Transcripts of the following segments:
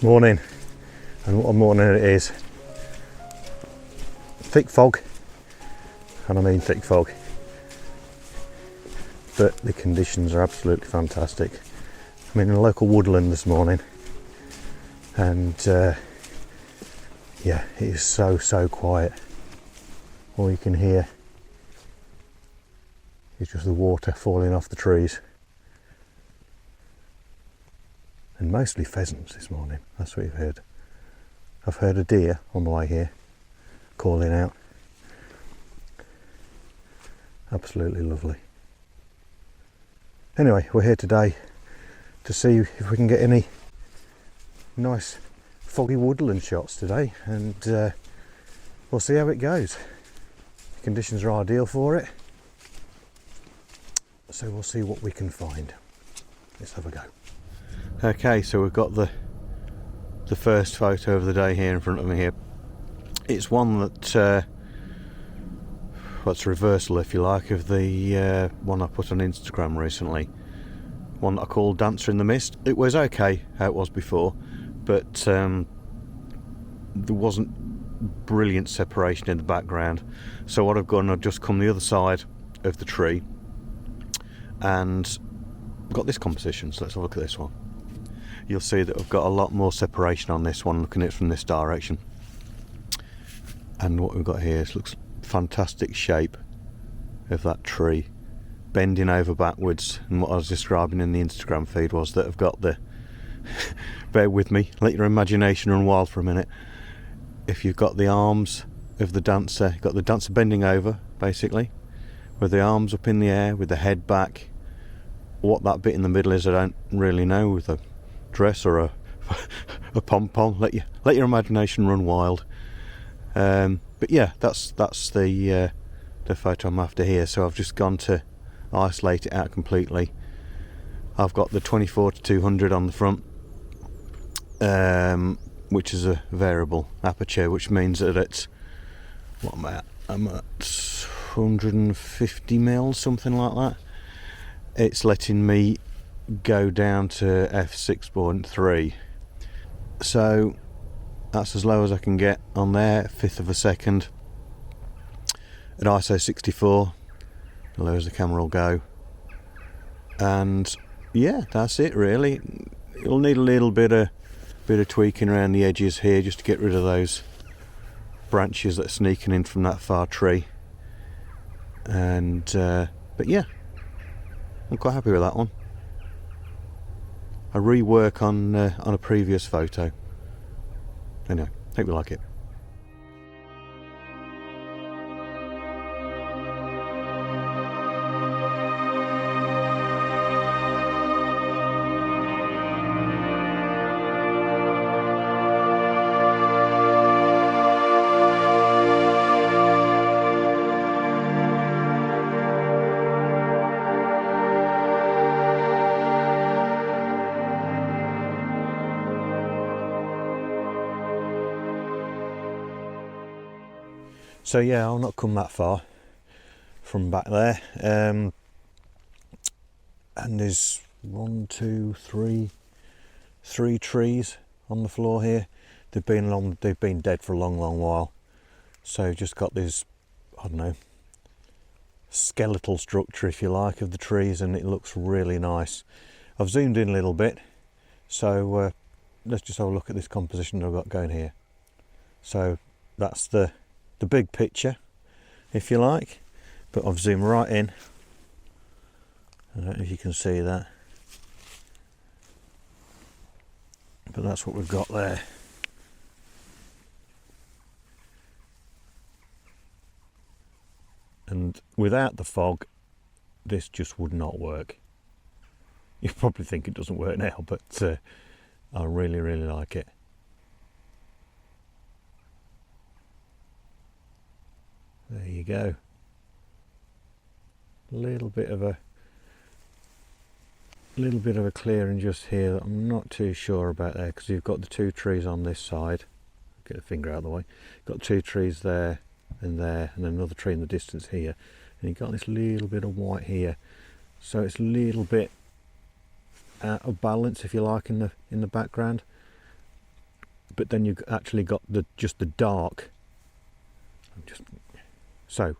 Morning, and what a morning it is. Thick fog, and I mean thick fog, but the conditions are absolutely fantastic. I'm in a local woodland this morning, and yeah, it is so quiet. All you can hear is just the water falling off the trees. And mostly pheasants this morning, that's what you've heard. I've heard a deer on the way here calling out. Absolutely lovely. Anyway, we're here today to see if we can get any nice foggy woodland shots today, and we'll see how it goes. The conditions are ideal for it, so we'll see what we can find. Let's have a go. Okay, so we've got the first photo of the day here in front of me here. It's one that what's a reversal, if you like, of the one I put on Instagram recently. One that I called Dancer in the Mist. It was okay how it was before, but there wasn't brilliant separation in the background. So what I've done, I've just come the other side of the tree and got this composition. So let's have a look at this one. You'll see that I've got a lot more separation on this one, looking at it from this direction. And what we've got here looks fantastic shape of that tree bending over backwards. And what I was describing in the Instagram feed was that I've got the bear with me, let your imagination run wild for a minute. If you've got the arms of the dancer, you've got the dancer bending over basically, with the arms up in the air, with the head back. What that bit in the middle is, I don't really know, with a dress or a pom-pom. Let your imagination run wild. But yeah, that's the photo I'm after here. So I've just gone to isolate it out completely. I've got the 24-200 on the front, which is a variable aperture, which means that it's, what am I at? I'm at 150 mils, something like that. It's letting me go down to f6.3, so that's as low as I can get on there, 1/5 of a second at ISO 64, as low as the camera will go. And yeah, that's it really. You'll need a little bit of tweaking around the edges here just to get rid of those branches that are sneaking in from that far tree. And but yeah, I'm quite happy with that one. A rework on a previous photo. Anyway, hope you like it. So yeah, I'll not come that far from back there, and there's 1, 2, 3 trees on the floor here. They've been dead for a long while. So just got this, I don't know, skeletal structure, if you like, of the trees, and it looks really nice. I've zoomed in a little bit, so let's just have a look at this composition I've got going here. So that's the big picture, if you like, but I've zoomed right in. I don't know if you can see that, but that's what we've got there. And without the fog, this just would not work. You probably think it doesn't work now, but I really like it. There you go. A little bit of a clearing just here that I'm not too sure about there, because you've got the 2 trees on this side. Get the finger out of the way. Got 2 trees there, and then another tree in the distance here, and you've got this little bit of white here. So it's a little bit out of balance, if you like, in the background. but then you've actually got just the dark. So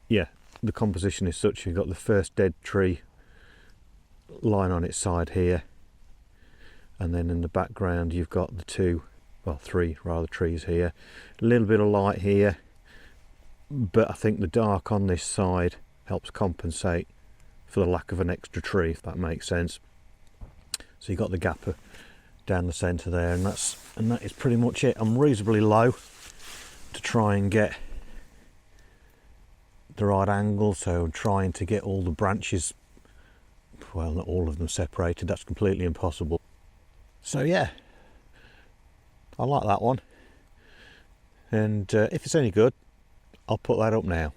yeah, the composition is such, you've got the first dead tree lying on its side here, and then in the background you've got the two, well, three rather, trees here. A little bit of light here, but I think the dark on this side helps compensate for the lack of an extra tree, if that makes sense. So you've got the gap down the centre there, and that is pretty much it. I'm reasonably low to try and get the right angle, so I'm trying to get all the branches, well, not all of them separated, that's completely impossible. So yeah, I like that one, and if it's any good, I'll put that up now.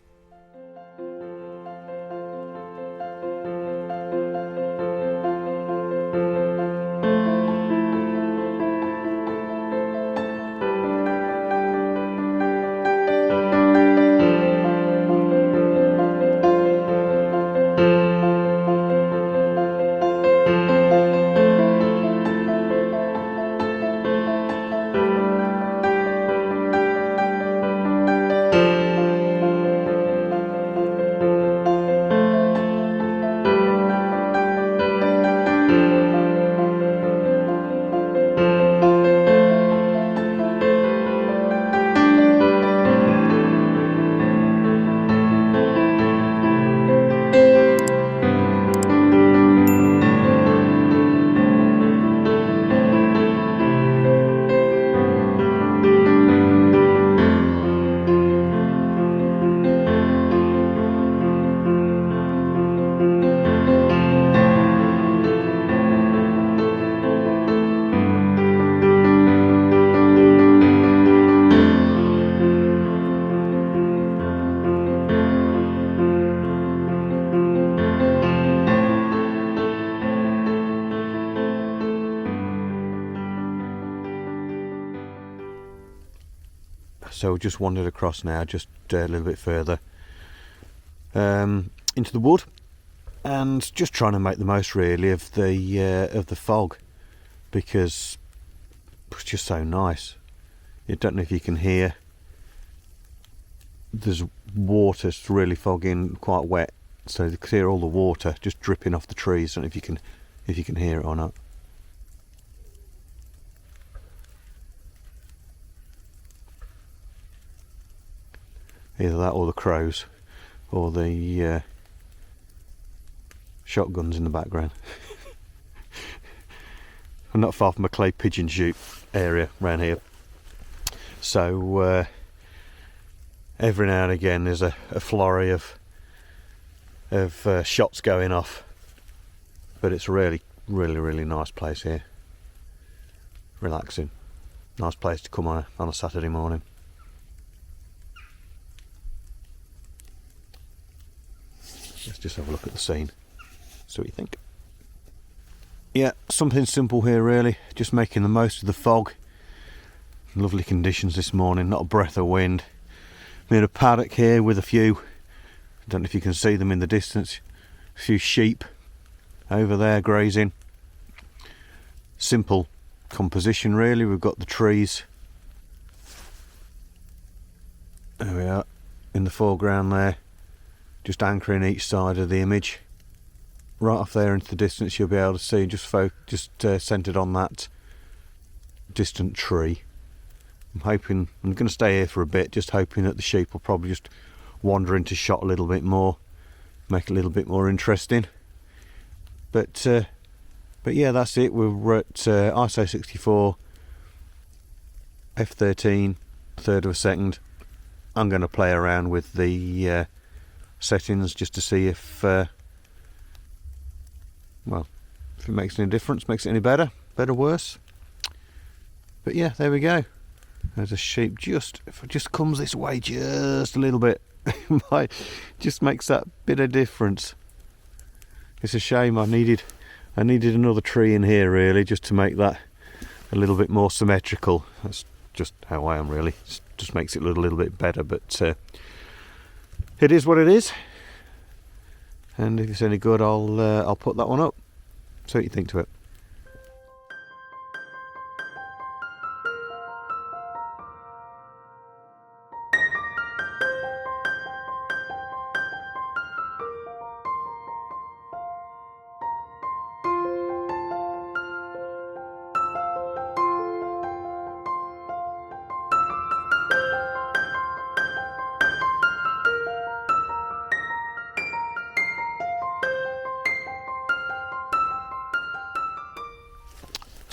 So just wandered across now, just a little bit further into the wood, and just trying to make the most really of the fog, because it's just so nice. I don't know if you can hear, there's water, it's really foggy and quite wet, so you can hear all the water just dripping off the trees. I don't know if you can hear it or not. Either that or the crows, or the shotguns in the background. I'm not far from a clay pigeon shoot area around here, so every now and again there's a flurry of shots going off, but it's a really nice place here. Relaxing, nice place to come on a Saturday morning. Let's just have a look at the scene, see what you think. Yeah, something simple here really, just making the most of the fog. Lovely conditions this morning, not a breath of wind. I'm in a paddock here with a few, I don't know if you can see them in the distance, a few sheep over there grazing. Simple composition really, we've got the trees, there we are, in the foreground there, just anchoring each side of the image. Right off there into the distance you'll be able to see just centred on that distant tree. I'm hoping, I'm going to stay here for a bit, just hoping that the sheep will probably just wander into shot a little bit more, make it a little bit more interesting. But yeah, that's it. We're at ISO 64 f13 third of a second. I'm going to play around with the settings just to see if well, if it makes any difference, makes it any better, worse. But yeah, there we go. There's a sheep if it just comes this way just a little bit, just makes that bit of difference. It's a shame. I needed another tree in here really, just to make that a little bit more symmetrical. That's just how I am really. It just makes it look a little bit better, but it is what it is. And if it's any good, I'll put that one up. See what you think to it.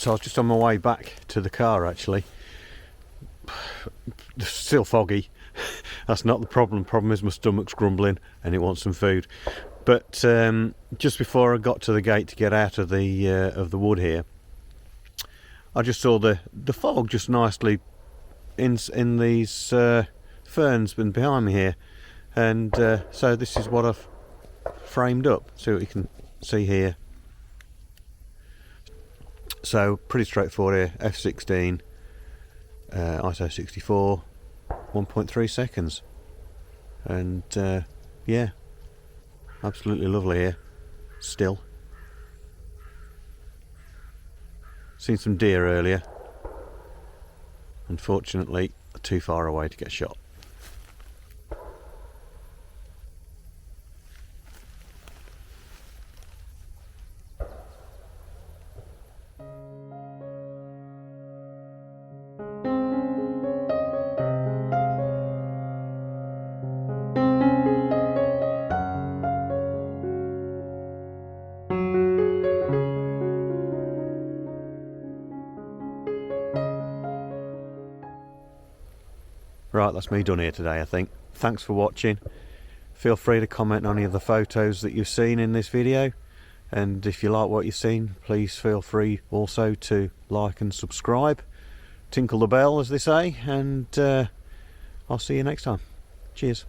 So I was just on my way back to the car actually. Still foggy. That's not the problem. Problem is my stomach's grumbling and it wants some food. But just before I got to the gate to get out of the wood here, I just saw the fog just nicely in these ferns behind me here, and so this is what I've framed up. See what you can see here. So pretty straightforward here. f16, ISO 64, 1.3 seconds, and yeah, absolutely lovely here. Still seen some deer earlier, unfortunately too far away to get shot. Right, that's me done here today, I think. Thanks for watching. Feel free to comment on any of the photos that you've seen in this video, and if you like what you've seen, please feel free also to like and subscribe. Tinkle the bell, as they say, and I'll see you next time. Cheers.